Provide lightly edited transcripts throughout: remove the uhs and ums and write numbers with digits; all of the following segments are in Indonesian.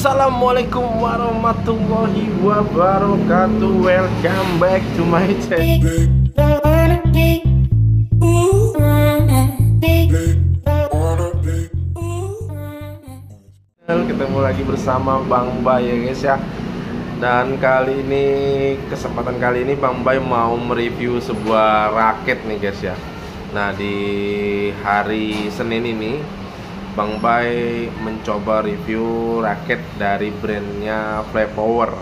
Assalamualaikum warahmatullahi wabarakatuh. Welcome back to my channel. Ketemu lagi bersama Bang Bay ya guys ya. Dan kesempatan kali ini Bang Bay mau mereview sebuah raket nih guys ya. Nah, di hari Senin ini Bang Bay mencoba review raket dari brandnya Flypower.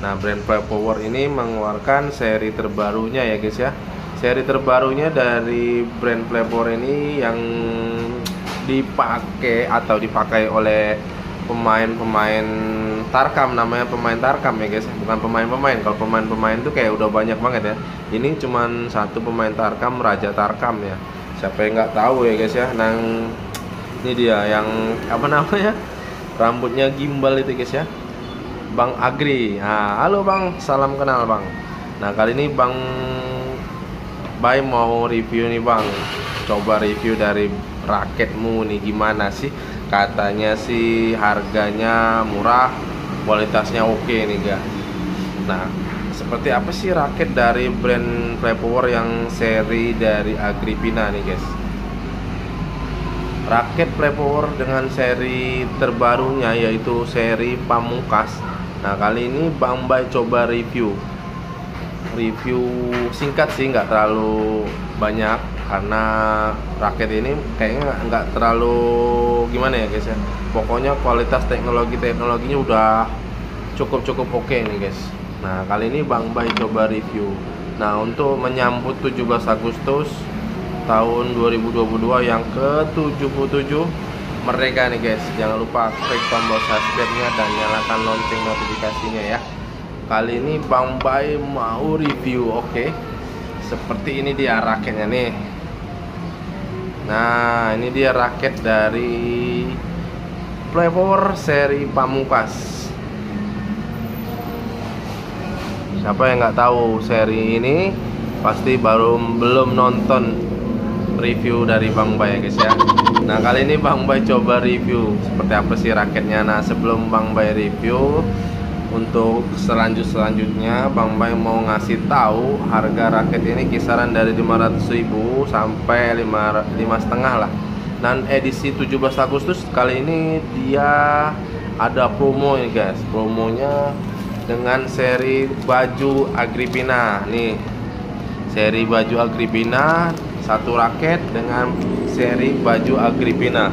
Nah, brand Flypower ini mengeluarkan seri terbarunya ya guys ya. Seri terbarunya dari brand Flypower ini yang dipakai oleh pemain-pemain Tarkam, namanya pemain Tarkam ya guys, bukan pemain-pemain. Kalau pemain-pemain itu kayak udah banyak banget ya. Ini cuman satu pemain Tarkam, Raja Tarkam ya. Siapa yang nggak tahu ya guys ya. Ini dia yang apa namanya, rambutnya gimbal itu guys ya, Bang Agri. Nah, halo Bang, salam kenal Bang. Nah, kali ini Bang Bay mau review nih Bang. Coba review dari raketmu nih, gimana sih? Katanya sih harganya murah, kualitasnya oke nih guys. Nah, seperti apa sih raket dari brand Flypower yang seri dari Agrippina nih guys? Raket Flypower dengan seri terbarunya yaitu seri Pamungkas. Nah, kali ini Bang Bay coba review singkat sih, nggak terlalu banyak karena raket ini kayaknya nggak terlalu gimana ya guys ya. Pokoknya kualitas teknologinya udah cukup oke nih guys. Nah, kali ini Bang Bay coba review. Nah, untuk menyambut 17 Agustus tahun 2022 yang ke-77 mereka nih guys, jangan lupa klik tombol subscribe-nya dan nyalakan lonceng notifikasinya ya. Kali ini Bang Bay mau review, oke. Seperti ini dia raketnya nih. Nah, ini dia raket dari Flypower seri Pamungkas. Siapa yang nggak tahu seri ini pasti belum nonton review dari Bang Bay ya guys ya. Nah, kali ini Bang Bay coba review seperti apa sih raketnya. Nah, sebelum Bang Bay review, untuk selanjutnya Bang Bay mau ngasih tahu harga raket ini kisaran dari 500.000 sampai 5,5 lah. Dan edisi 17 Agustus kali ini dia ada promo nih guys. Promonya dengan seri baju Agrippina nih. Seri baju Agrippina, satu raket dengan seri baju Agrippina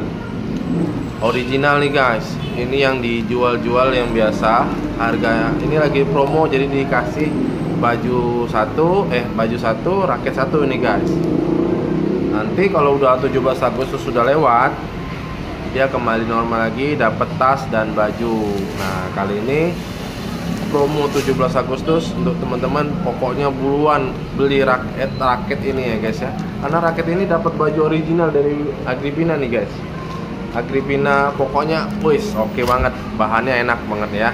original nih guys. Ini yang dijual yang biasa, harga ini lagi promo, jadi dikasih baju satu raket satu ini guys. Nanti kalau udah 17 Agustus sudah lewat, dia kembali normal lagi, dapat tas dan baju. Nah, kali ini promo 17 Agustus untuk teman-teman, pokoknya buruan beli raket ini ya guys ya. Karena raket ini dapat baju original dari Agrippina nih guys. Agrippina pokoknya oke banget, bahannya enak banget ya.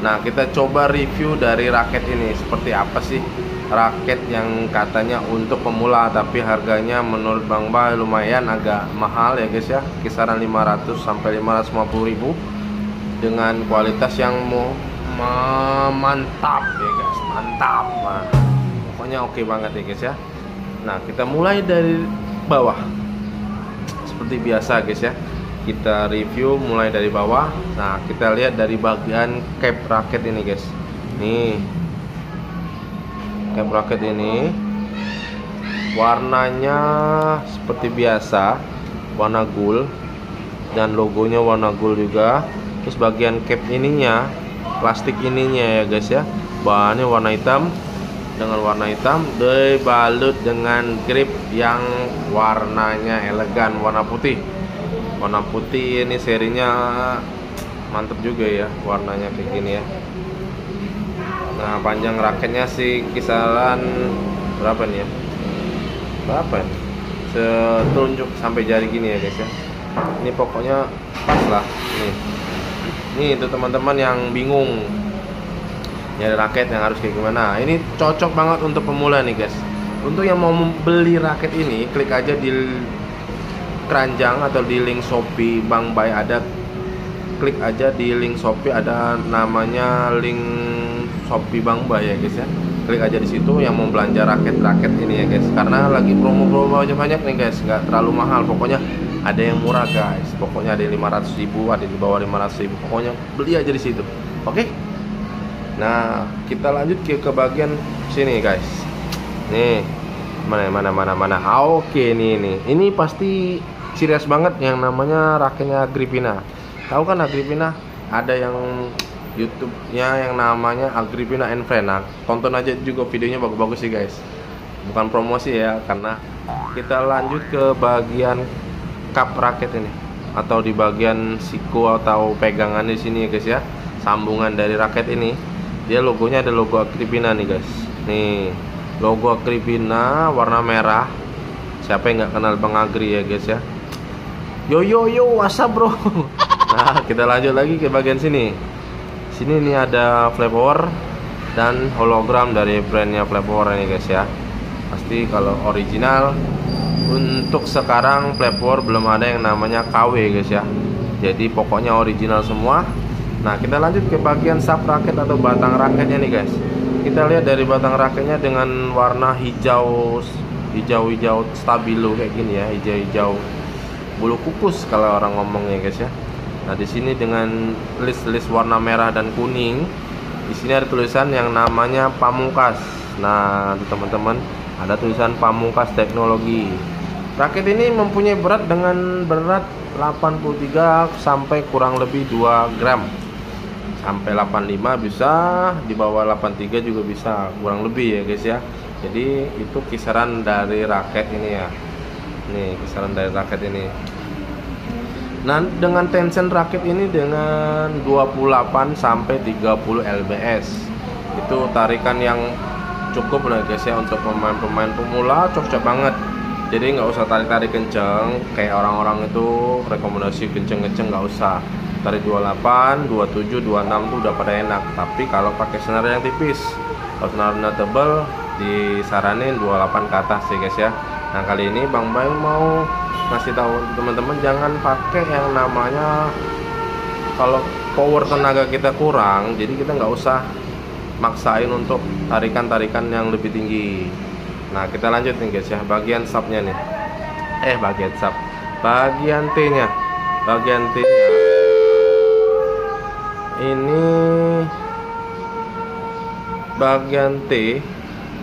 Nah, kita coba review dari raket ini. Seperti apa sih raket yang katanya untuk pemula tapi harganya menurut Bang Bay lumayan agak mahal ya guys ya, kisaran 500 sampai 550.000 dengan kualitas yang mantap ya guys, mantap. Nah, pokoknya oke banget ya guys ya. Nah, kita mulai dari bawah seperti biasa guys ya. Kita review mulai dari bawah. Nah, kita lihat dari bagian cap raket ini guys. Nih, cap raket ini warnanya seperti biasa, warna gold, dan logonya warna gold juga. Terus bagian cap ininya, plastik ininya ya guys ya, bahannya warna hitam, dengan warna hitam dibalut dengan grip yang warnanya elegan, warna putih. Warna putih ini serinya mantep juga ya, warnanya kayak gini ya. Nah, panjang raketnya sih kisaran berapa nih ya? Berapa ya? Setelunjuk sampai jari gini ya guys ya. Ini pokoknya pas lah nih. Nih untuk teman-teman yang bingung nyari raket yang harus kayak gimana, ini cocok banget untuk pemula nih guys. Untuk yang mau membeli raket ini, klik aja di keranjang atau di link Shopee Bang Bay, ada klik aja di link Shopee, ada namanya link Shopee Bang Bay ya guys ya. Klik aja di situ yang mau belanja raket ini ya guys, karena lagi promo-promo banyak nih guys, nggak terlalu mahal, pokoknya ada yang murah guys, pokoknya ada 500.000, ada di bawah 500.000, pokoknya beli aja di situ. Oke. Nah, kita lanjut ke bagian sini guys. Nih, mana. Oke, ini pasti serius banget yang namanya raketnya Agrippina. Tahu kan Agrippina? Ada yang YouTube-nya yang namanya Agrippina and Friends. Nah, tonton aja juga videonya, bagus-bagus sih guys. Bukan promosi ya, karena kita lanjut ke bagian kap raket ini, atau di bagian siku atau pegangan di sini ya guys ya. Sambungan dari raket ini, dia logonya ada logo Agrippina nih guys. Nih, logo Agrippina warna merah. Siapa yang nggak kenal Bang Agri ya guys ya. Yo, what's up bro? Nah, kita lanjut lagi ke bagian sini. Sini nih ada flavor dan hologram dari brandnya flavor ini guys ya. Pasti kalau original, untuk sekarang flavor belum ada yang namanya KW guys ya. Jadi pokoknya original semua. Nah, kita lanjut ke bagian sub raket atau batang raketnya nih guys. Kita lihat dari batang raketnya dengan warna hijau stabilo kayak gini ya, hijau bulu kukus kalau orang ngomongnya guys ya. Nah, di sini dengan list warna merah dan kuning. Di sini ada tulisan yang namanya Pamungkas. Nah, teman-teman, ada tulisan Pamungkas Teknologi. Raket ini mempunyai berat 83 sampai kurang lebih 2 gram. Sampai 85 bisa, di bawah 83 juga bisa, kurang lebih ya guys ya. Jadi itu kisaran dari raket ini ya. Nih, kisaran dari raket ini. Nah, dengan tension raket ini dengan 28 sampai 30 lbs. Itu tarikan yang cukup lah guys ya, untuk pemain-pemain pemula cocok banget. Jadi nggak usah tarik kenceng kayak orang-orang itu rekomendasi kenceng-kenceng, nggak usah. Tarik 28, 27, 26 tuh udah pada enak. Tapi kalau pakai senar yang tipis, kalau senarnya tebal disaranin 28 ke atas ya guys ya. Nah, kali ini Bang Bay mau ngasih tahu teman-teman, jangan pakai yang namanya, kalau power tenaga kita kurang, jadi kita nggak usah maksain untuk tarikan yang lebih tinggi. Nah, kita lanjut nih guys ya, bagian subnya nih. Bagian T nya ini, bagian T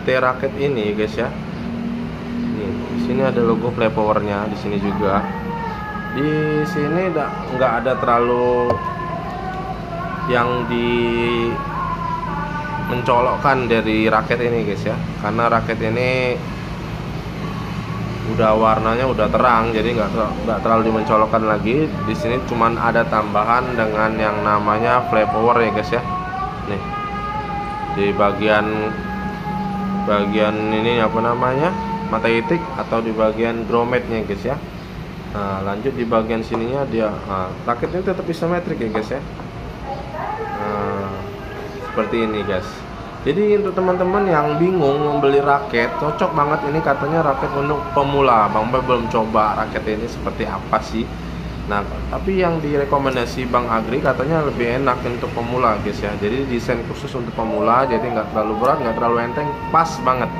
raket ini guys ya. Di sini ada logo flavor-nya, di sini juga. Di sini nggak ada terlalu yang mencolokkan dari raket ini guys ya, karena raket ini udah warnanya udah terang, jadi nggak terlalu dimencolokkan lagi. Di sini cuman ada tambahan dengan yang namanya flavor ya guys ya. Nih, di bagian ini apa namanya, mata itik atau di bagian grommetnya guys ya. Nah, lanjut di bagian sininya dia, raket ini tetap isometrik ya guys ya. Nah, seperti ini guys. Jadi untuk teman-teman yang bingung membeli raket, cocok banget ini, katanya raket untuk pemula. Bang Bay belum coba raket ini seperti apa sih. Nah, tapi yang direkomendasi Bang Agri katanya lebih enak untuk pemula guys ya. Jadi desain khusus untuk pemula, jadi nggak terlalu berat, nggak terlalu enteng, pas banget.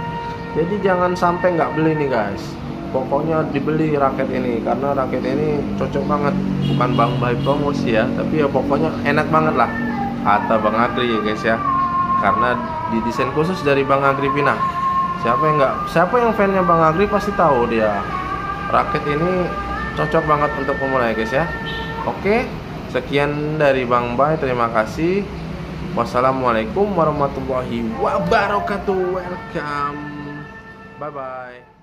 Jadi jangan sampai nggak beli nih guys. Pokoknya dibeli raket ini, karena raket ini cocok banget. Bukan Bang Bay promosi ya, tapi ya pokoknya enak banget lah kata Bang Agri ya guys ya. Karena didesain khusus dari Bang Agrippina. Siapa yang fansnya Bang Agri pasti tahu dia raket ini cocok banget untuk pemula ya guys ya. Oke, sekian dari Bang Bay, terima kasih. Wassalamualaikum warahmatullahi wabarakatuh. Welcome. Bye bye.